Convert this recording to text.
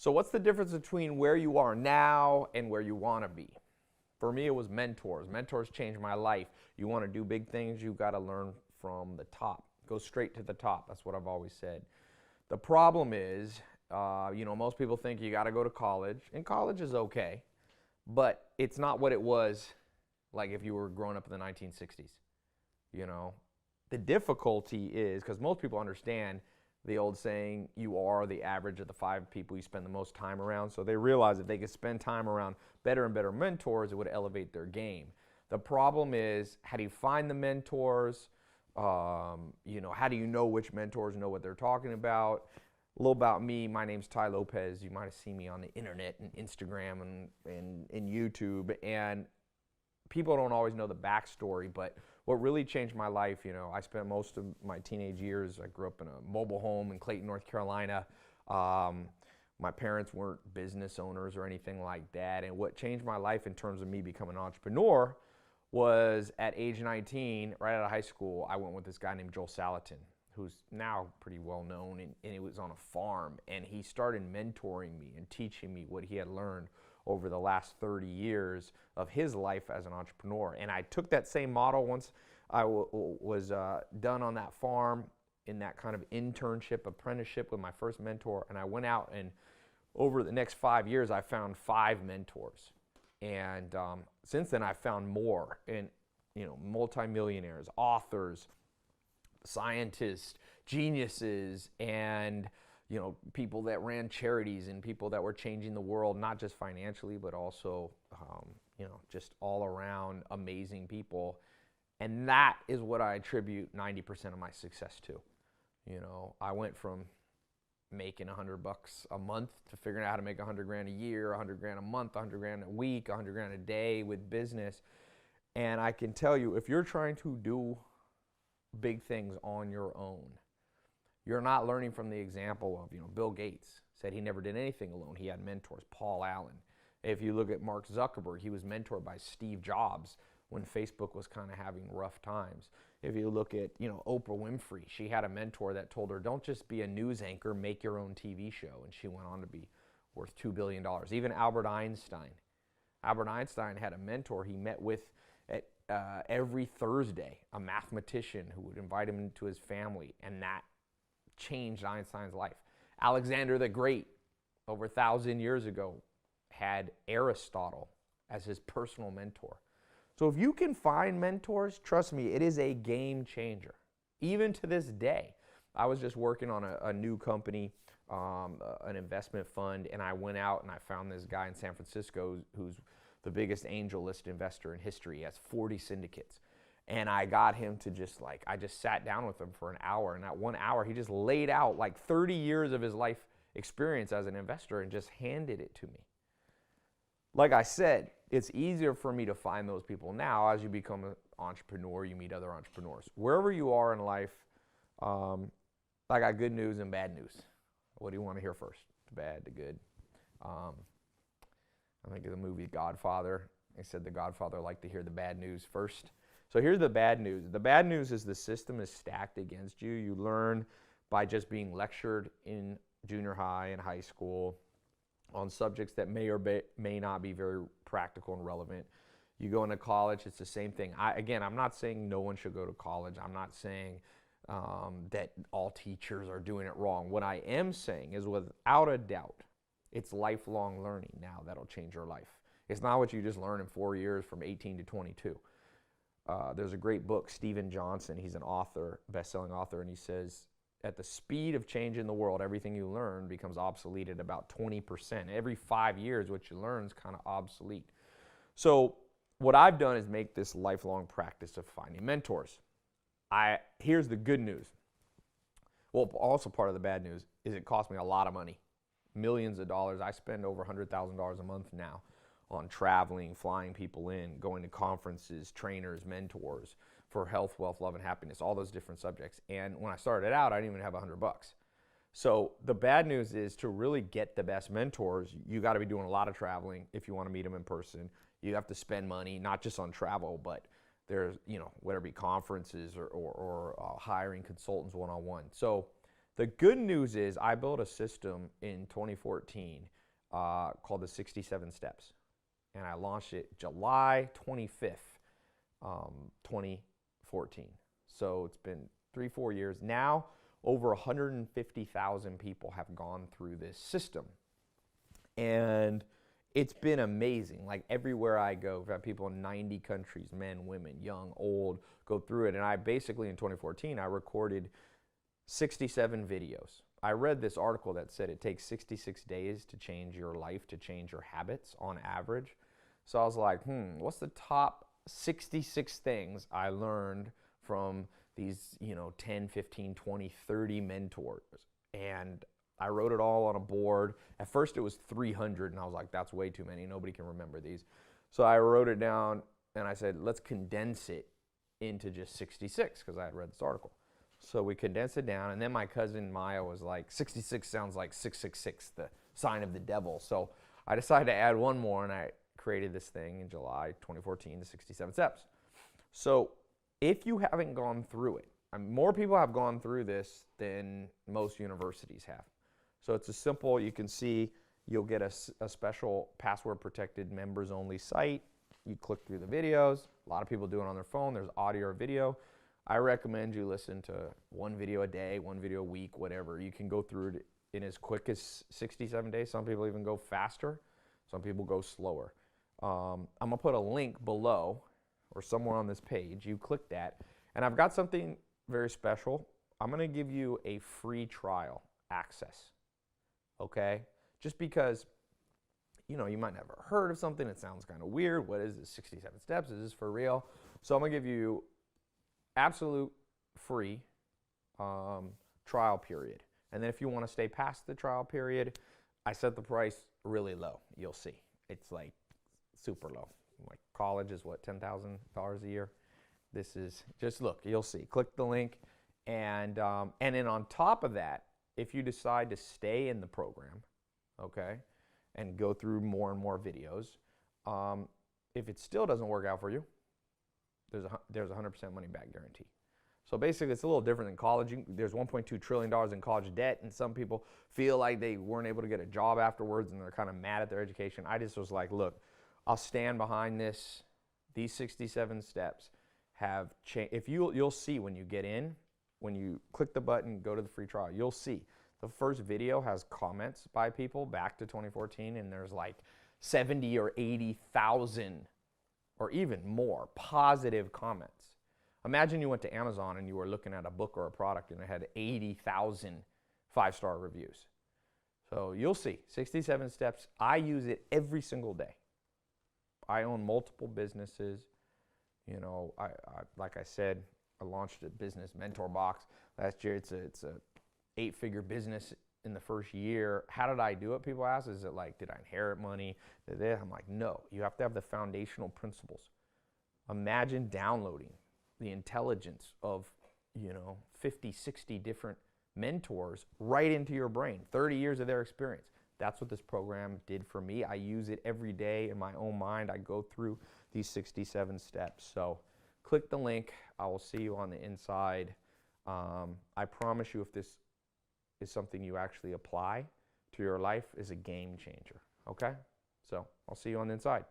So what's the difference between where you are now and where you want to be? For me, it was mentors. Mentors changed my life. You want to do big things, you've got to learn from the top. Go straight to the top. That's what I've always said. The problem is, most people think you got to go to college, and college is okay, but it's not what it was like if you were growing up in the 1960s. The difficulty is, because most people understand the old saying, you are the average of the 5 people you spend the most time around. So they realize if they could spend time around better and better mentors, it would elevate their game. The problem is, how do you find the mentors? How do you know which mentors know what they're talking about? A little about me, my name's Ty Lopez. You might have seen me on the internet and Instagram and YouTube. And people don't always know the backstory, but what really changed my life, I spent most of my teenage years, I grew up in a mobile home in Clayton, North Carolina. My parents weren't business owners or anything like that. And what changed my life in terms of me becoming an entrepreneur was at age 19, right out of high school, I went with this guy named Joel Salatin, who's now pretty well known, and he was on a farm, and he started mentoring me and teaching me what he had learned over the last 30 years of his life as an entrepreneur. And I took that same model once I was done on that farm in that kind of internship, apprenticeship with my first mentor, and I went out, and over the next 5 years, I found 5 mentors. And since then, I've found more, and multimillionaires, authors, scientists, geniuses, and people that ran charities and people that were changing the world, not just financially, but also just all around amazing people. And that is what I attribute 90% of my success to. I went from making $100 a month to figuring out how to make 100 grand a year, 100 grand a month, 100 grand a week, 100 grand a day with business. And I can tell you, if you're trying to do big things on your own, you're not learning from the example of, Bill Gates said he never did anything alone. He had mentors, Paul Allen. If you look at Mark Zuckerberg, he was mentored by Steve Jobs when Facebook was kind of having rough times. If you look at, Oprah Winfrey, she had a mentor that told her, don't just be a news anchor, make your own TV show. And she went on to be worth $2 billion. Even Albert Einstein. Albert Einstein had a mentor he met with at every Thursday, a mathematician who would invite him into his family, and that changed Einstein's life. Alexander the Great, over 1,000 years ago, had Aristotle as his personal mentor. So if you can find mentors, trust me, it is a game changer. Even to this day, I was just working on a new company, an investment fund, and I went out and I found this guy in San Francisco who's the biggest angel list investor in history. He has 40 syndicates. And I got him to I just sat down with him for an hour. And that 1 hour, he just laid out like 30 years of his life experience as an investor and just handed it to me. Like I said, it's easier for me to find those people now. As you become an entrepreneur, you meet other entrepreneurs. Wherever you are in life, I got good news and bad news. What do you want to hear first? The bad, the good. I think of the movie Godfather. They said the Godfather liked to hear the bad news first. So here's the bad news. The bad news is the system is stacked against you. You learn by just being lectured in junior high and high school on subjects that may or may not be very practical and relevant. You go into college, it's the same thing. I'm not saying no one should go to college. I'm not saying that all teachers are doing it wrong. What I am saying is, without a doubt, it's lifelong learning now that'll change your life. It's not what you just learn in 4 years from 18 to 22. There's a great book, Steven Johnson, he's an author, best-selling author, and he says, at the speed of change in the world, everything you learn becomes obsolete at about 20%. Every 5 years, what you learn is kind of obsolete. So what I've done is make this lifelong practice of finding mentors. Here's the good news. Well, also part of the bad news is it cost me a lot of money, millions of dollars. I spend over $100,000 a month now on traveling, flying people in, going to conferences, trainers, mentors for health, wealth, love, and happiness, all those different subjects. And when I started out, I didn't even have $100. So the bad news is, to really get the best mentors, you got to be doing a lot of traveling if you want to meet them in person. You have to spend money, not just on travel, but there's, whether it be conferences or hiring consultants one-on-one. So The good news is I built a system in 2014 called the 67 Steps. And I launched it July 25th, 2014. So it's been 3-4 years. Now, over 150,000 people have gone through this system. And it's been amazing. Like everywhere I go, we've had people in 90 countries, men, women, young, old, go through it. And I basically, in 2014, I recorded 67 videos. I read this article that said it takes 66 days to change your life, to change your habits on average. So I was like, what's the top 66 things I learned from these, 10, 15, 20, 30 mentors? And I wrote it all on a board. At first it was 300 and I was like, that's way too many. Nobody can remember these. So I wrote it down and I said, let's condense it into just 66 because I had read this article. So we condensed it down, and then my cousin Maya was like, 66 sounds like 666, the sign of the devil. So I decided to add one more, and I created this thing in July 2014, the 67 Steps. So if you haven't gone through it, more people have gone through this than most universities have. So it's a simple, you can see, you'll get a special password-protected members-only site. You click through the videos. A lot of people do it on their phone. There's audio or video. I recommend you listen to one video a day, one video a week, whatever. You can go through it in as quick as 67 days. Some people even go faster. Some people go slower. I'm going to put a link below or somewhere on this page. You click that. And I've got something very special. I'm going to give you a free trial access. Okay? Just because, you might never heard of something. It sounds kind of weird. What is this 67 steps? Is this for real? So I'm going to give you absolute free trial period. And then if you want to stay past the trial period, I set the price really low. You'll see. It's like super low. Like college is what, $10,000 a year? This is, just look, you'll see. Click the link. And then on top of that, if you decide to stay in the program, okay, and go through more and more videos, if it still doesn't work out for you, there's a 100% money back guarantee. So basically, it's a little different than college. There's $1.2 trillion in college debt, and some people feel like they weren't able to get a job afterwards, and they're kind of mad at their education. I just was like, look, I'll stand behind this. These 67 steps have changed. If you'll see when you get in, when you click the button, go to the free trial, you'll see the first video has comments by people back to 2014, and there's like 70 or 80,000 or even more positive comments. Imagine you went to Amazon and you were looking at a book or a product and it had 80,000 five-star reviews. So you'll see, 67 steps. I use it every single day. I own multiple businesses. I like I said, I launched a business mentor box last year. It's a 8-figure business in the first year. How did I do it? People ask, is it like, did I inherit money? I'm like, no, you have to have the foundational principles. Imagine downloading the intelligence of, 50, 60 different mentors right into your brain, 30 years of their experience. That's what this program did for me. I use it every day in my own mind. I go through these 67 steps. So click the link. I will see you on the inside. I promise you, if this is something you actually apply to your life, is a game changer. Okay? So I'll see you on the inside.